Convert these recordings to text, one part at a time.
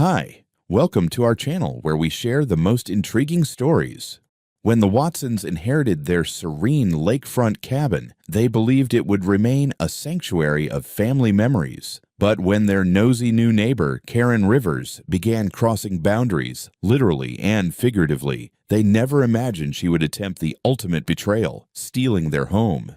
Hi, welcome to our channel where we share the most intriguing stories. When the Watsons inherited their serene lakefront cabin, they believed it would remain a sanctuary of family memories. But when their nosy new neighbor, Karen Rivers, began crossing boundaries, literally and figuratively, they never imagined she would attempt the ultimate betrayal, stealing their home.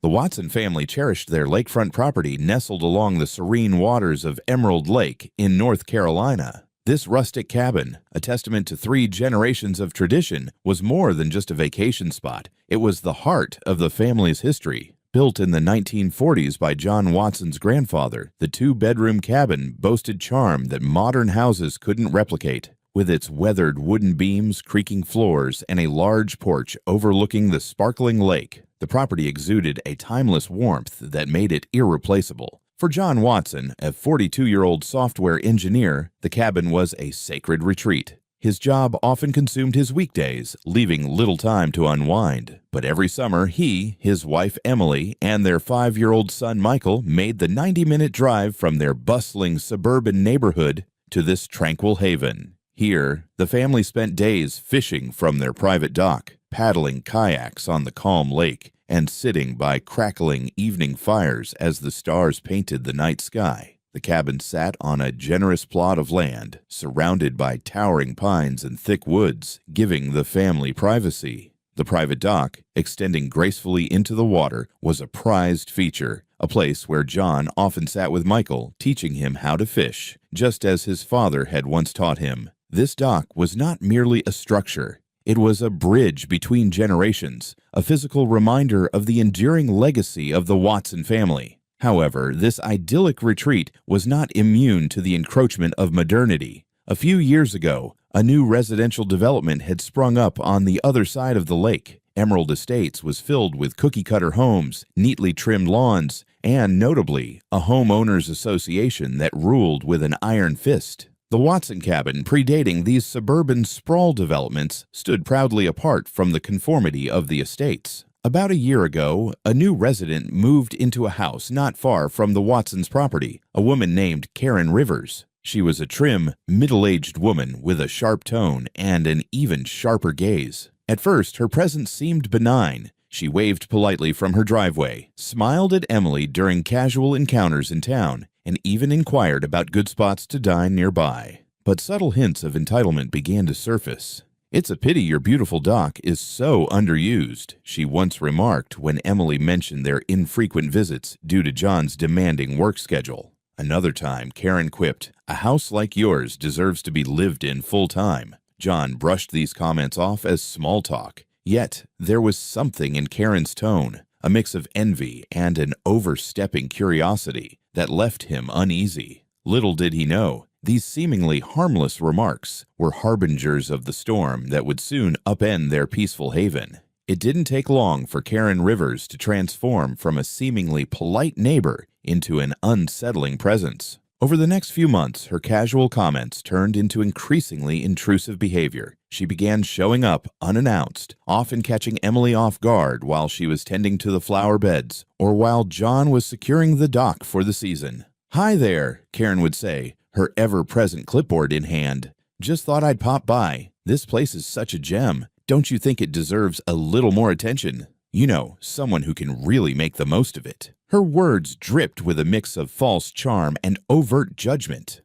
The Watson family cherished their lakefront property nestled along the serene waters of Emerald Lake in North Carolina. This rustic cabin, a testament to 3 generations of tradition, was more than just a vacation spot. It was the heart of the family's history. Built in the 1940s by John Watson's grandfather, the 2-bedroom cabin boasted charm that modern houses couldn't replicate. With its weathered wooden beams, creaking floors, and a large porch overlooking the sparkling lake, the property exuded a timeless warmth that made it irreplaceable. For John Watson, a 42-year-old software engineer, the cabin was a sacred retreat. His job often consumed his weekdays, leaving little time to unwind. But every summer, he, his wife Emily, and their 5-year-old son Michael made the 90-minute drive from their bustling suburban neighborhood to this tranquil haven. Here, the family spent days fishing from their private dock, paddling kayaks on the calm lake, and sitting by crackling evening fires as the stars painted the night sky. The cabin sat on a generous plot of land, surrounded by towering pines and thick woods, giving the family privacy. The private dock, extending gracefully into the water, was a prized feature, a place where John often sat with Michael, teaching him how to fish, just as his father had once taught him. This dock was not merely a structure. It was a bridge between generations, a physical reminder of the enduring legacy of the Watson family. However, this idyllic retreat was not immune to the encroachment of modernity. A few years ago, a new residential development had sprung up on the other side of the lake. Emerald Estates was filled with cookie-cutter homes, neatly trimmed lawns, and, notably, a homeowners association that ruled with an iron fist. The Watson cabin, predating these suburban sprawl developments, stood proudly apart from the conformity of the estates. About a year ago, a new resident moved into a house not far from the Watsons' property, a woman named Karen Rivers. She was a trim, middle-aged woman with a sharp tone and an even sharper gaze. At first, her presence seemed benign. She waved politely from her driveway, smiled at Emily during casual encounters in town, and even inquired about good spots to dine nearby. But subtle hints of entitlement began to surface. "It's a pity your beautiful dock is so underused," she once remarked when Emily mentioned their infrequent visits due to John's demanding work schedule. Another time, Karen quipped, "A house like yours deserves to be lived in full-time." John brushed these comments off as small talk. Yet, there was something in Karen's tone, a mix of envy and an overstepping curiosity, that left him uneasy. Little did he know, these seemingly harmless remarks were harbingers of the storm that would soon upend their peaceful haven. It didn't take long for Karen Rivers to transform from a seemingly polite neighbor into an unsettling presence. Over the next few months, her casual comments turned into increasingly intrusive behavior. She began showing up unannounced, often catching Emily off guard while she was tending to the flower beds or while John was securing the dock for the season. "Hi there," Karen would say, her ever-present clipboard in hand. "Just thought I'd pop by. This place is such a gem. Don't you think it deserves a little more attention? You know, someone who can really make the most of it." Her words dripped with a mix of false charm and overt judgment.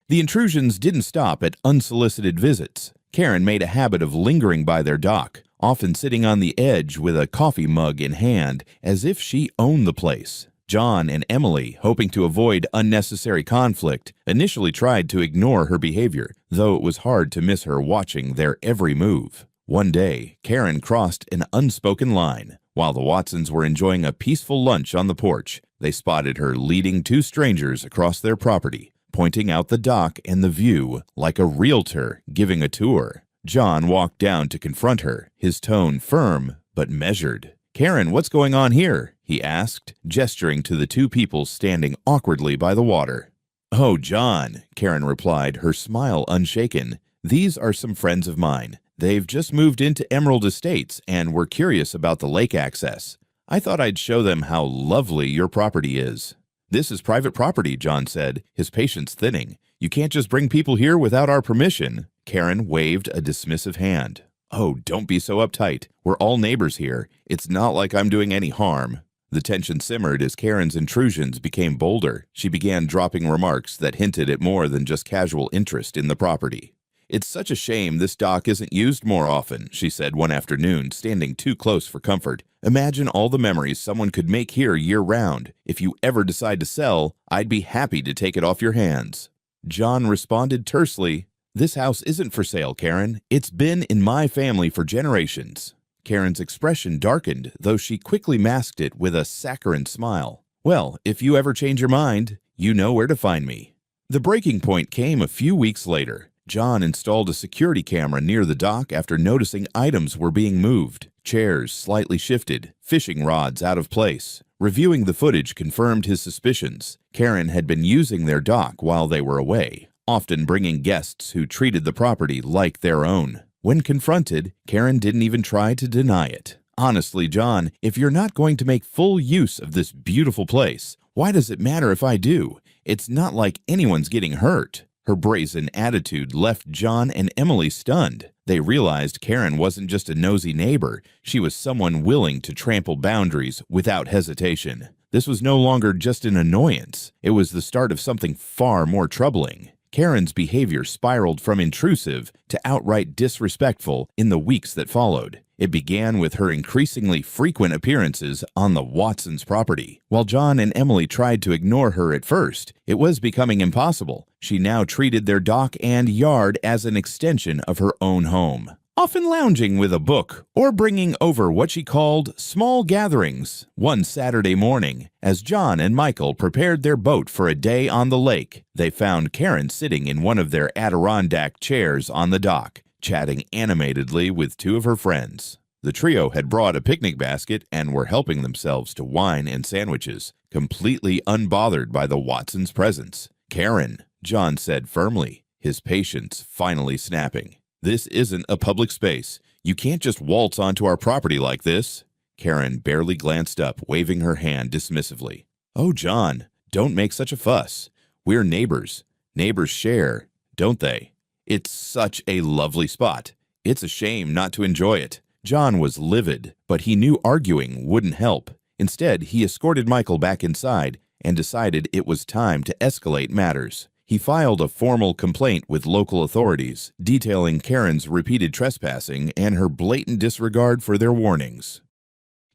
The intrusions didn't stop at unsolicited visits. Karen made a habit of lingering by their dock, often sitting on the edge with a coffee mug in hand, as if she owned the place. John and Emily, hoping to avoid unnecessary conflict, initially tried to ignore her behavior, though it was hard to miss her watching their every move. One day, Karen crossed an unspoken line. While the Watsons were enjoying a peaceful lunch on the porch, they spotted her leading 2 strangers across their property, pointing out the dock and the view like a realtor giving a tour. John walked down to confront her, his tone firm but measured. "Karen, what's going on here?" he asked, gesturing to the 2 people standing awkwardly by the water. "Oh, John," Karen replied, her smile unshaken. "These are some friends of mine. They've just moved into Emerald Estates and were curious about the lake access. I thought I'd show them how lovely your property is." "This is private property," John said, his patience thinning. You can't just bring people here without our permission." Karen waved a dismissive hand. "Oh, don't be so uptight. We're all neighbors here. It's not like I'm doing any harm." The tension simmered as Karen's intrusions became bolder. She began dropping remarks that hinted at more than just casual interest in the property. "It's such a shame this dock isn't used more often," she said one afternoon, standing too close for comfort. "Imagine all the memories someone could make here year-round. If you ever decide to sell, I'd be happy to take it off your hands." John responded tersely, "This house isn't for sale, Karen. It's been in my family for generations." Karen's expression darkened, though she quickly masked it with a saccharine smile. "Well, if you ever change your mind, you know where to find me." The breaking point came a few weeks later. John installed a security camera near the dock after noticing items were being moved. Chairs slightly shifted, fishing rods out of place. Reviewing the footage confirmed his suspicions. Karen had been using their dock while they were away, often bringing guests who treated the property like their own. When confronted, Karen didn't even try to deny it. "Honestly, John, if you're not going to make full use of this beautiful place, why does it matter if I do? It's not like anyone's getting hurt." Her brazen attitude left John and Emily stunned. They realized Karen wasn't just a nosy neighbor. She was someone willing to trample boundaries without hesitation. This was no longer just an annoyance. It was the start of something far more troubling. Karen's behavior spiraled from intrusive to outright disrespectful in the weeks that followed. It began with her increasingly frequent appearances on the Watsons' property. While John and Emily tried to ignore her at first, it was becoming impossible. She now treated their dock and yard as an extension of her own home, often lounging with a book or bringing over what she called small gatherings. One Saturday morning, as John and Michael prepared their boat for a day on the lake, they found Karen sitting in one of their Adirondack chairs on the dock, chatting animatedly with two of her friends. The trio had brought a picnic basket and were helping themselves to wine and sandwiches, completely unbothered by the Watsons' presence. "Karen," John said firmly, his patience finally snapping. "This isn't a public space. You can't just waltz onto our property like this." Karen barely glanced up, waving her hand dismissively. "Oh, John, don't make such a fuss. We're neighbors. Neighbors share, don't they? It's such a lovely spot. It's a shame not to enjoy it." John was livid, but he knew arguing wouldn't help. Instead, he escorted Michael back inside and decided it was time to escalate matters. He filed a formal complaint with local authorities, detailing Karen's repeated trespassing and her blatant disregard for their warnings.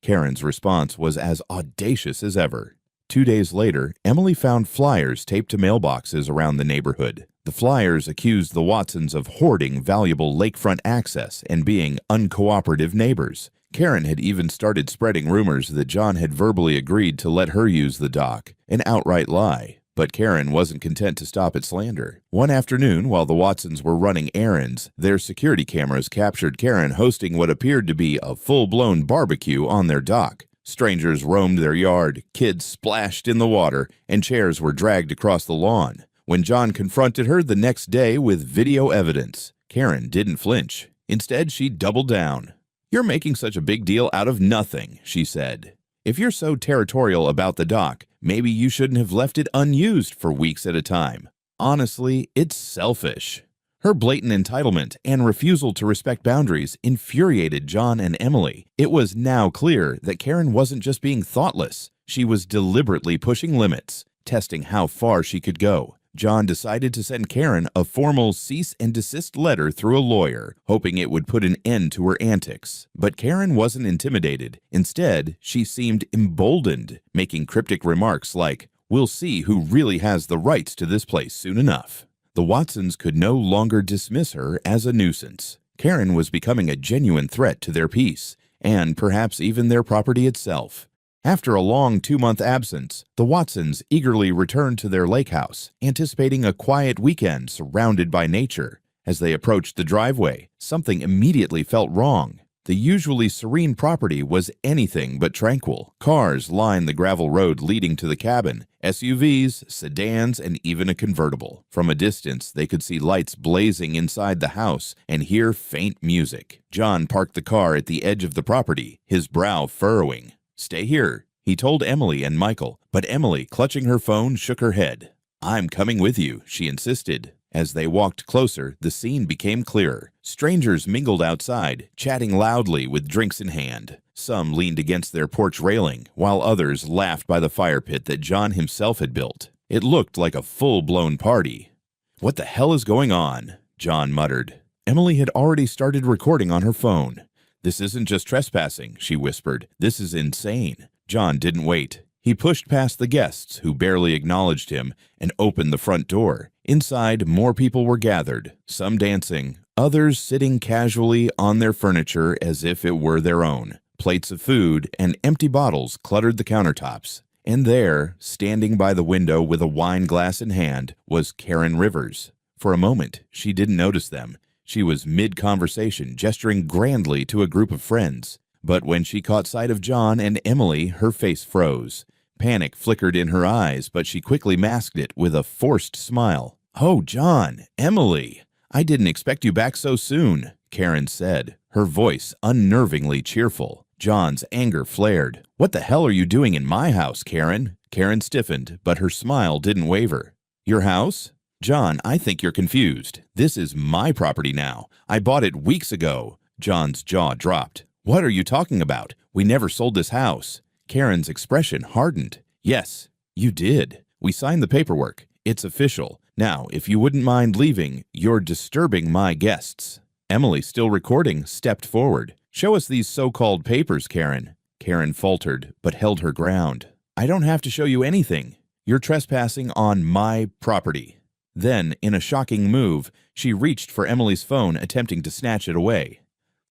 Karen's response was as audacious as ever. 2 days later, Emily found flyers taped to mailboxes around the neighborhood. The flyers accused the Watsons of hoarding valuable lakefront access and being uncooperative neighbors. Karen had even started spreading rumors that John had verbally agreed to let her use the dock, an outright lie. But Karen wasn't content to stop at slander. One afternoon, while the Watsons were running errands, their security cameras captured Karen hosting what appeared to be a full-blown barbecue on their dock. Strangers roamed their yard, kids splashed in the water, and chairs were dragged across the lawn. When John confronted her the next day with video evidence, Karen didn't flinch. Instead, she doubled down. "You're making such a big deal out of nothing," she said. "If you're so territorial about the dock, maybe you shouldn't have left it unused for weeks at a time. Honestly, it's selfish." Her blatant entitlement and refusal to respect boundaries infuriated John and Emily. It was now clear that Karen wasn't just being thoughtless. She was deliberately pushing limits, testing how far she could go. John decided to send Karen a formal cease and desist letter through a lawyer, hoping it would put an end to her antics. But Karen wasn't intimidated. Instead, she seemed emboldened, making cryptic remarks like, "We'll see who really has the rights to this place soon enough." The Watsons could no longer dismiss her as a nuisance. Karen was becoming a genuine threat to their peace, and perhaps even their property itself. After a long 2-month absence, the Watsons eagerly returned to their lake house, anticipating a quiet weekend surrounded by nature. As they approached the driveway, something immediately felt wrong. The usually serene property was anything but tranquil. Cars lined the gravel road leading to the cabin, SUVs, sedans, and even a convertible. From a distance, they could see lights blazing inside the house and hear faint music. John parked the car at the edge of the property, his brow furrowing. "Stay here," he told Emily and Michael, but Emily, clutching her phone, shook her head. I'm coming with you, she insisted. As they walked closer, the scene became clearer. Strangers mingled outside, chatting loudly with drinks in hand. Some leaned against their porch railing, while others laughed by the fire pit that John himself had built. It looked like a full-blown party. "What the hell is going on?" John muttered. Emily had already started recording on her phone. "This isn't just trespassing," she whispered. "This is insane." John didn't wait. He pushed past the guests, who barely acknowledged him, and opened the front door. Inside, more people were gathered, some dancing, others sitting casually on their furniture as if it were their own. Plates of food and empty bottles cluttered the countertops. And there, standing by the window with a wine glass in hand, was Karen Rivers. For a moment, she didn't notice them. She was mid-conversation, gesturing grandly to a group of friends. But when she caught sight of John and Emily, her face froze. Panic flickered in her eyes, but she quickly masked it with a forced smile. "Oh, John, Emily, I didn't expect you back so soon," Karen said, her voice unnervingly cheerful. John's anger flared. "What the hell are you doing in my house, Karen?" Karen stiffened, but her smile didn't waver. "Your house? John, I think you're confused. This is my property now. I bought it weeks ago." John's jaw dropped. "What are you talking about? We never sold this house." Karen's expression hardened. "Yes, you did. We signed the paperwork. It's official. Now, if you wouldn't mind leaving, you're disturbing my guests." Emily, still recording, stepped forward. "Show us these so-called papers, Karen." Karen faltered, but held her ground. "I don't have to show you anything. You're trespassing on my property." Then, in a shocking move, she reached for Emily's phone, attempting to snatch it away.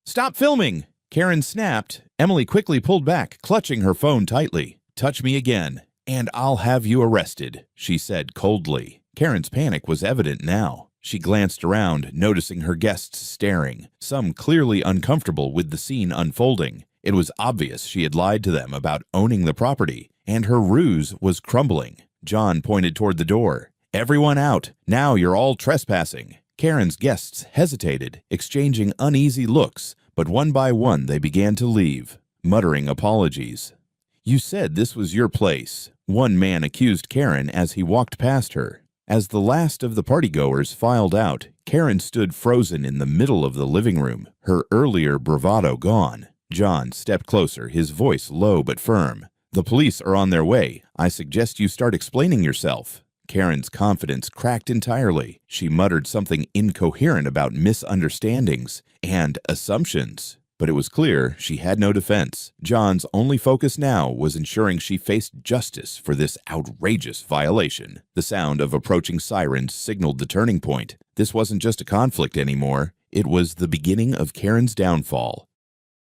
"Stop filming!" Karen snapped. Emily quickly pulled back, clutching her phone tightly. "Touch me again, and I'll have you arrested," she said coldly. Karen's panic was evident now. She glanced around, noticing her guests staring, some clearly uncomfortable with the scene unfolding. It was obvious she had lied to them about owning the property, and her ruse was crumbling. John pointed toward the door. "Everyone out. Now you're all trespassing." Karen's guests hesitated, exchanging uneasy looks, but one by one they began to leave, muttering apologies. "You said this was your place," one man accused Karen as he walked past her. As the last of the partygoers filed out, Karen stood frozen in the middle of the living room, her earlier bravado gone. John stepped closer, his voice low but firm. "The police are on their way. I suggest you start explaining yourself." Karen's confidence cracked entirely. She muttered something incoherent about misunderstandings and assumptions. But it was clear she had no defense. John's only focus now was ensuring she faced justice for this outrageous violation. The sound of approaching sirens signaled the turning point. This wasn't just a conflict anymore. It was the beginning of Karen's downfall.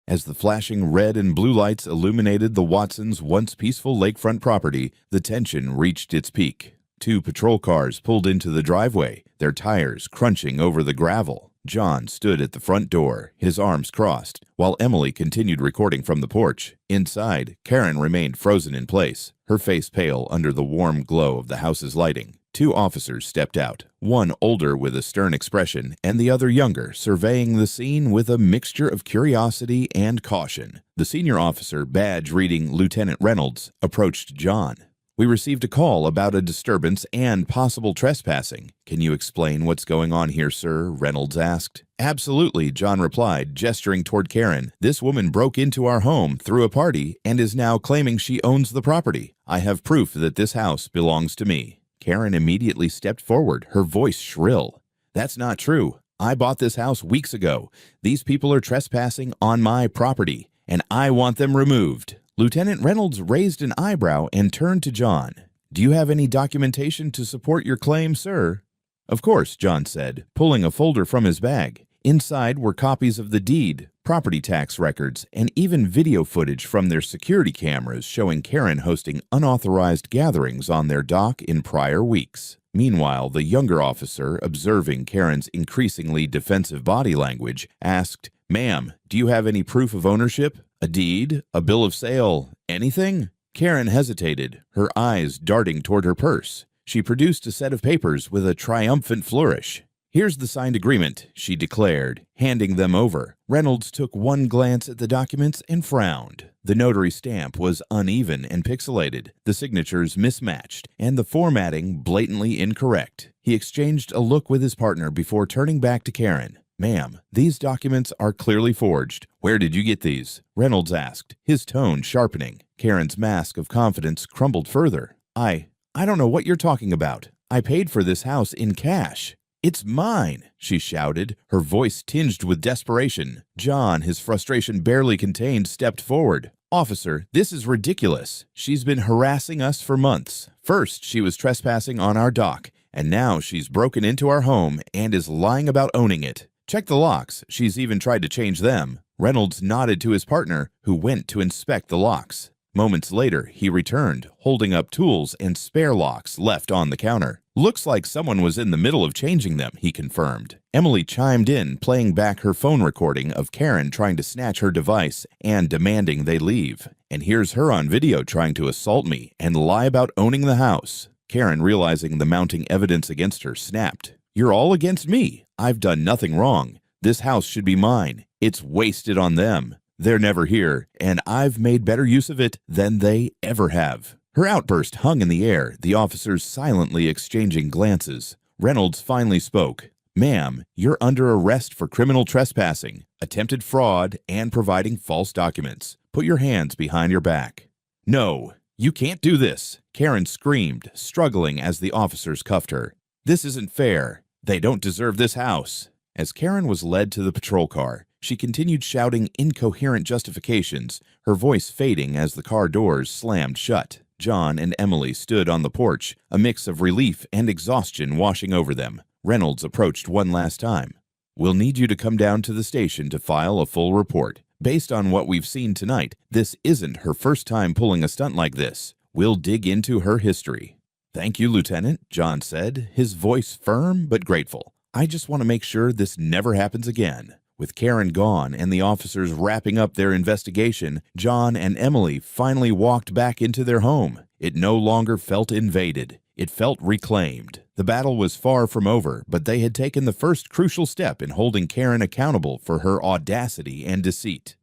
As the flashing red and blue lights illuminated the Watsons' once peaceful lakefront property, the tension reached its peak. 2 patrol cars pulled into the driveway, their tires crunching over the gravel. John stood at the front door, his arms crossed, while Emily continued recording from the porch. Inside, Karen remained frozen in place, her face pale under the warm glow of the house's lighting. 2 officers stepped out, one older with a stern expression, and the other younger, surveying the scene with a mixture of curiosity and caution. The senior officer, badge reading Lieutenant Reynolds, approached John. "We received a call about a disturbance and possible trespassing. Can you explain what's going on here, sir?" Reynolds asked. "Absolutely," John replied, gesturing toward Karen. "This woman broke into our home through a party and is now claiming she owns the property. I have proof that this house belongs to me." Karen immediately stepped forward, her voice shrill. "That's not true. I bought this house weeks ago. These people are trespassing on my property, and I want them removed." Lieutenant Reynolds raised an eyebrow and turned to John. "Do you have any documentation to support your claim, sir?" "Of course," John said, pulling a folder from his bag. Inside were copies of the deed, property tax records, and even video footage from their security cameras showing Karen hosting unauthorized gatherings on their dock in prior weeks. Meanwhile, the younger officer, observing Karen's increasingly defensive body language, asked, "Ma'am, do you have any proof of ownership? A deed? A bill of sale? Anything?" Karen hesitated, her eyes darting toward her purse. She produced a set of papers with a triumphant flourish. "Here's the signed agreement," she declared, handing them over. Reynolds took one glance at the documents and frowned. The notary stamp was uneven and pixelated, the signatures mismatched, and the formatting blatantly incorrect. He exchanged a look with his partner before turning back to Karen. "Ma'am, these documents are clearly forged. Where did you get these?" Reynolds asked, his tone sharpening. Karen's mask of confidence crumbled further. I don't know what you're talking about. I paid for this house in cash." "It's mine," she shouted, her voice tinged with desperation. John, his frustration barely contained, stepped forward. "Officer, this is ridiculous. She's been harassing us for months. First, she was trespassing on our dock, and now she's broken into our home and is lying about owning it. Check the locks. She's even tried to change them." Reynolds nodded to his partner, who went to inspect the locks. Moments later, he returned, holding up tools and spare locks left on the counter. "Looks like someone was in the middle of changing them," he confirmed. Emily chimed in, playing back her phone recording of Karen trying to snatch her device and demanding they leave. "And here's her on video trying to assault me and lie about owning the house." Karen, realizing the mounting evidence against her, snapped. "You're all against me. I've done nothing wrong. This house should be mine. It's wasted on them. They're never here, and I've made better use of it than they ever have." Her outburst hung in the air, the officers silently exchanging glances. Reynolds finally spoke. "Ma'am, you're under arrest for criminal trespassing, attempted fraud, and providing false documents. Put your hands behind your back." "No, you can't do this," Karen screamed, struggling as the officers cuffed her. "This isn't fair. They don't deserve this house." As Karen was led to the patrol car, she continued shouting incoherent justifications, her voice fading as the car doors slammed shut. John and Emily stood on the porch, a mix of relief and exhaustion washing over them. Reynolds approached one last time. "We'll need you to come down to the station to file a full report. Based on what we've seen tonight, this isn't her first time pulling a stunt like this. We'll dig into her history." "Thank you, Lieutenant," John said, his voice firm but grateful. "I just want to make sure this never happens again." With Karen gone and the officers wrapping up their investigation, John and Emily finally walked back into their home. It no longer felt invaded. It felt reclaimed. The battle was far from over, but they had taken the first crucial step in holding Karen accountable for her audacity and deceit.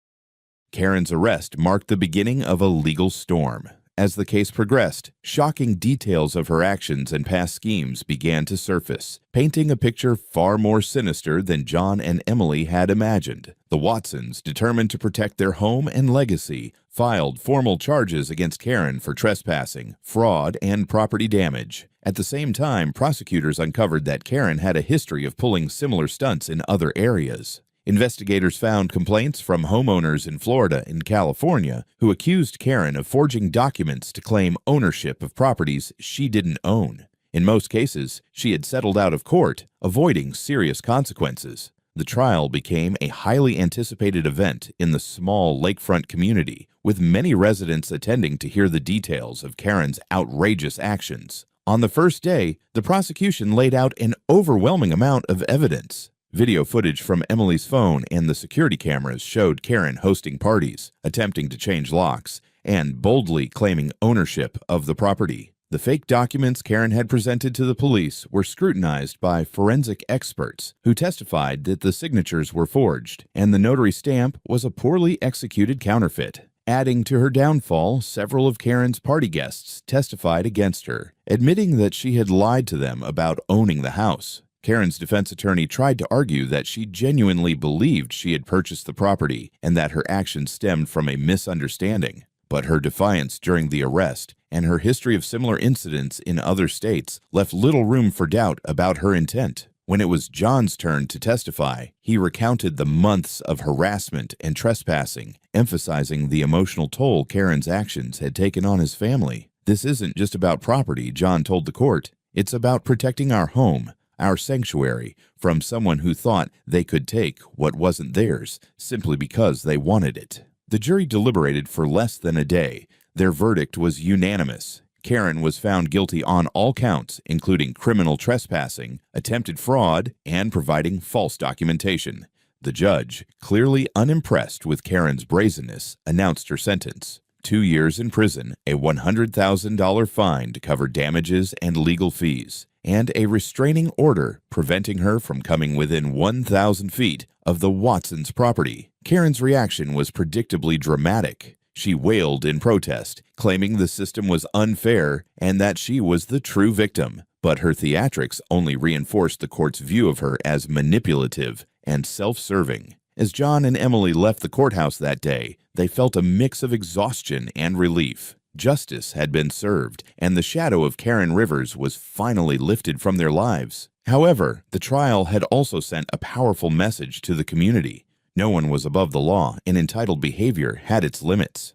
Karen's arrest marked the beginning of a legal storm. As the case progressed, shocking details of her actions and past schemes began to surface, painting a picture far more sinister than John and Emily had imagined. The Watsons, determined to protect their home and legacy, filed formal charges against Karen for trespassing, fraud, and property damage. At the same time, prosecutors uncovered that Karen had a history of pulling similar stunts in other areas. Investigators found complaints from homeowners in Florida and California who accused Karen of forging documents to claim ownership of properties she didn't own. In most cases, she had settled out of court, avoiding serious consequences. The trial became a highly anticipated event in the small lakefront community, with many residents attending to hear the details of Karen's outrageous actions. On the first day, the prosecution laid out an overwhelming amount of evidence. Video footage from Emily's phone and the security cameras showed Karen hosting parties, attempting to change locks, and boldly claiming ownership of the property. The fake documents Karen had presented to the police were scrutinized by forensic experts who testified that the signatures were forged, and the notary stamp was a poorly executed counterfeit. Adding to her downfall, several of Karen's party guests testified against her, admitting that she had lied to them about owning the house. Karen's defense attorney tried to argue that she genuinely believed she had purchased the property and that her actions stemmed from a misunderstanding. But her defiance during the arrest and her history of similar incidents in other states left little room for doubt about her intent. When it was John's turn to testify, he recounted the months of harassment and trespassing, emphasizing the emotional toll Karen's actions had taken on his family. "This isn't just about property," John told the court. "It's about protecting our home, our sanctuary, from someone who thought they could take what wasn't theirs simply because they wanted it." The jury deliberated for less than a day. Their verdict was unanimous. Karen was found guilty on all counts, including criminal trespassing, attempted fraud, and providing false documentation. The judge, clearly unimpressed with Karen's brazenness, announced her sentence: 2 years in prison, a $100,000 fine to cover damages and legal fees, and a restraining order preventing her from coming within 1,000 feet of the Watsons' property. Karen's reaction was predictably dramatic. She wailed in protest, claiming the system was unfair and that she was the true victim. But her theatrics only reinforced the court's view of her as manipulative and self-serving. As John and Emily left the courthouse that day, they felt a mix of exhaustion and relief. Justice had been served, and the shadow of Karen Rivers was finally lifted from their lives. However, the trial had also sent a powerful message to the community. No one was above the law, and entitled behavior had its limits.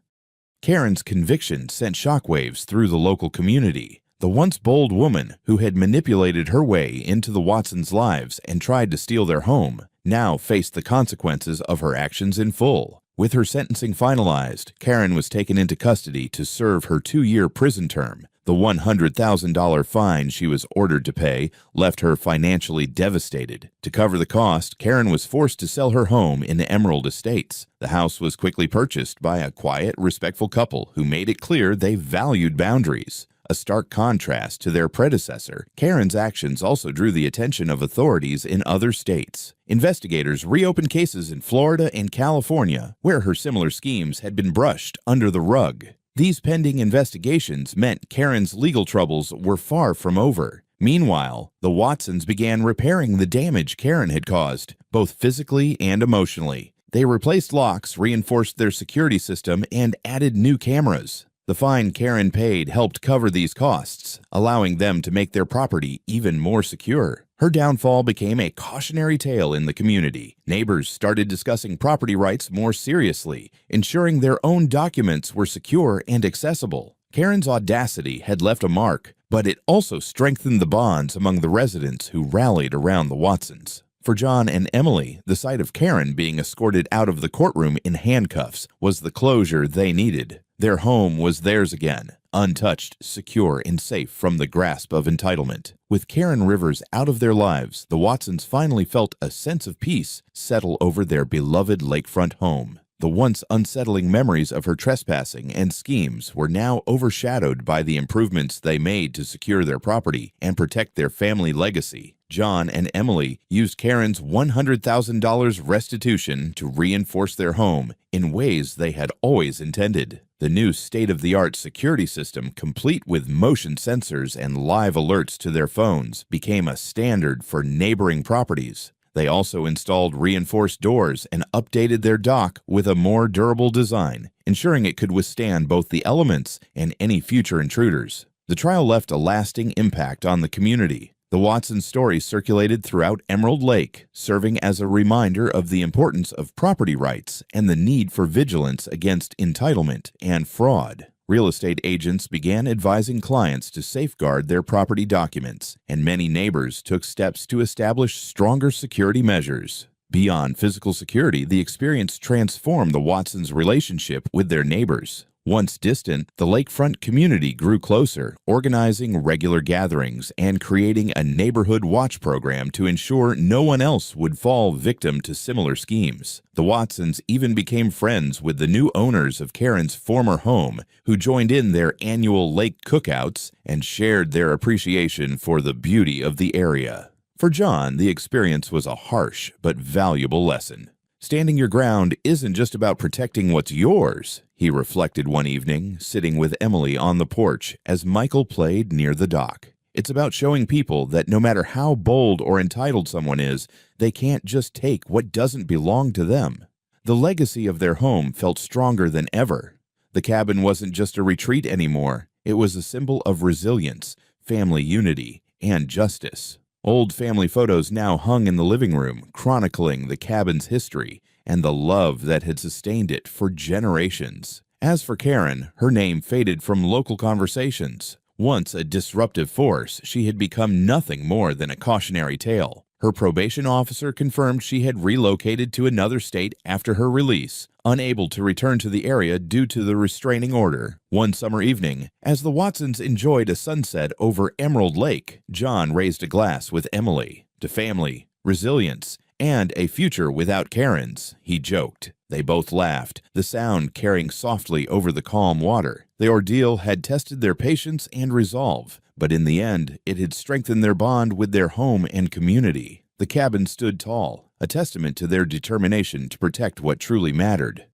Karen's conviction sent shockwaves through the local community. The once bold woman who had manipulated her way into the Watsons' lives and tried to steal their home now faced the consequences of her actions in full. With her sentencing finalized, Karen was taken into custody to serve her 2-year prison term. The $100,000 fine she was ordered to pay left her financially devastated. To cover the cost, Karen was forced to sell her home in the Emerald Estates. The house was quickly purchased by a quiet, respectful couple who made it clear they valued boundaries. A stark contrast to their predecessor, Karen's actions also drew the attention of authorities in other states. Investigators reopened cases in Florida and California, where her similar schemes had been brushed under the rug. These pending investigations meant Karen's legal troubles were far from over. Meanwhile, the Watsons began repairing the damage Karen had caused, both physically and emotionally. They replaced locks, reinforced their security system, and added new cameras. The fine Karen paid helped cover these costs, allowing them to make their property even more secure. Her downfall became a cautionary tale in the community. Neighbors started discussing property rights more seriously, ensuring their own documents were secure and accessible. Karen's audacity had left a mark, but it also strengthened the bonds among the residents who rallied around the Watsons. For John and Emily, the sight of Karen being escorted out of the courtroom in handcuffs was the closure they needed. Their home was theirs again, untouched, secure, and safe from the grasp of entitlement. With Karen Rivers out of their lives, the Watsons finally felt a sense of peace settle over their beloved lakefront home. The once unsettling memories of her trespassing and schemes were now overshadowed by the improvements they made to secure their property and protect their family legacy. John and Emily used Karen's $100,000 restitution to reinforce their home in ways they had always intended. The new state-of-the-art security system, complete with motion sensors and live alerts to their phones, became a standard for neighboring properties. They also installed reinforced doors and updated their dock with a more durable design, ensuring it could withstand both the elements and any future intruders. The trial left a lasting impact on the community. The Watson story circulated throughout Emerald Lake, serving as a reminder of the importance of property rights and the need for vigilance against entitlement and fraud. Real estate agents began advising clients to safeguard their property documents, and many neighbors took steps to establish stronger security measures. Beyond physical security, the experience transformed the Watsons' relationship with their neighbors. Once distant, the lakefront community grew closer, organizing regular gatherings and creating a neighborhood watch program to ensure no one else would fall victim to similar schemes. The Watsons even became friends with the new owners of Karen's former home, who joined in their annual lake cookouts and shared their appreciation for the beauty of the area. For John, the experience was a harsh but valuable lesson. Standing your ground isn't just about protecting what's yours, he reflected one evening, sitting with Emily on the porch as Michael played near the dock. It's about showing people that no matter how bold or entitled someone is, they can't just take what doesn't belong to them. The legacy of their home felt stronger than ever. The cabin wasn't just a retreat anymore. It was a symbol of resilience, family unity, and justice. Old family photos now hung in the living room, chronicling the cabin's history and the love that had sustained it for generations. As for Karen, her name faded from local conversations. Once a disruptive force, she had become nothing more than a cautionary tale. Her probation officer confirmed she had relocated to another state after her release, unable to return to the area due to the restraining order. One summer evening, as the Watsons enjoyed a sunset over Emerald Lake, John raised a glass with Emily. To family, resilience, and a future without Karen's, he joked. They both laughed, the sound carrying softly over the calm water. The ordeal had tested their patience and resolve, But in the end, it had strengthened their bond with their home and community. The cabin stood tall, a testament to their determination to protect what truly mattered.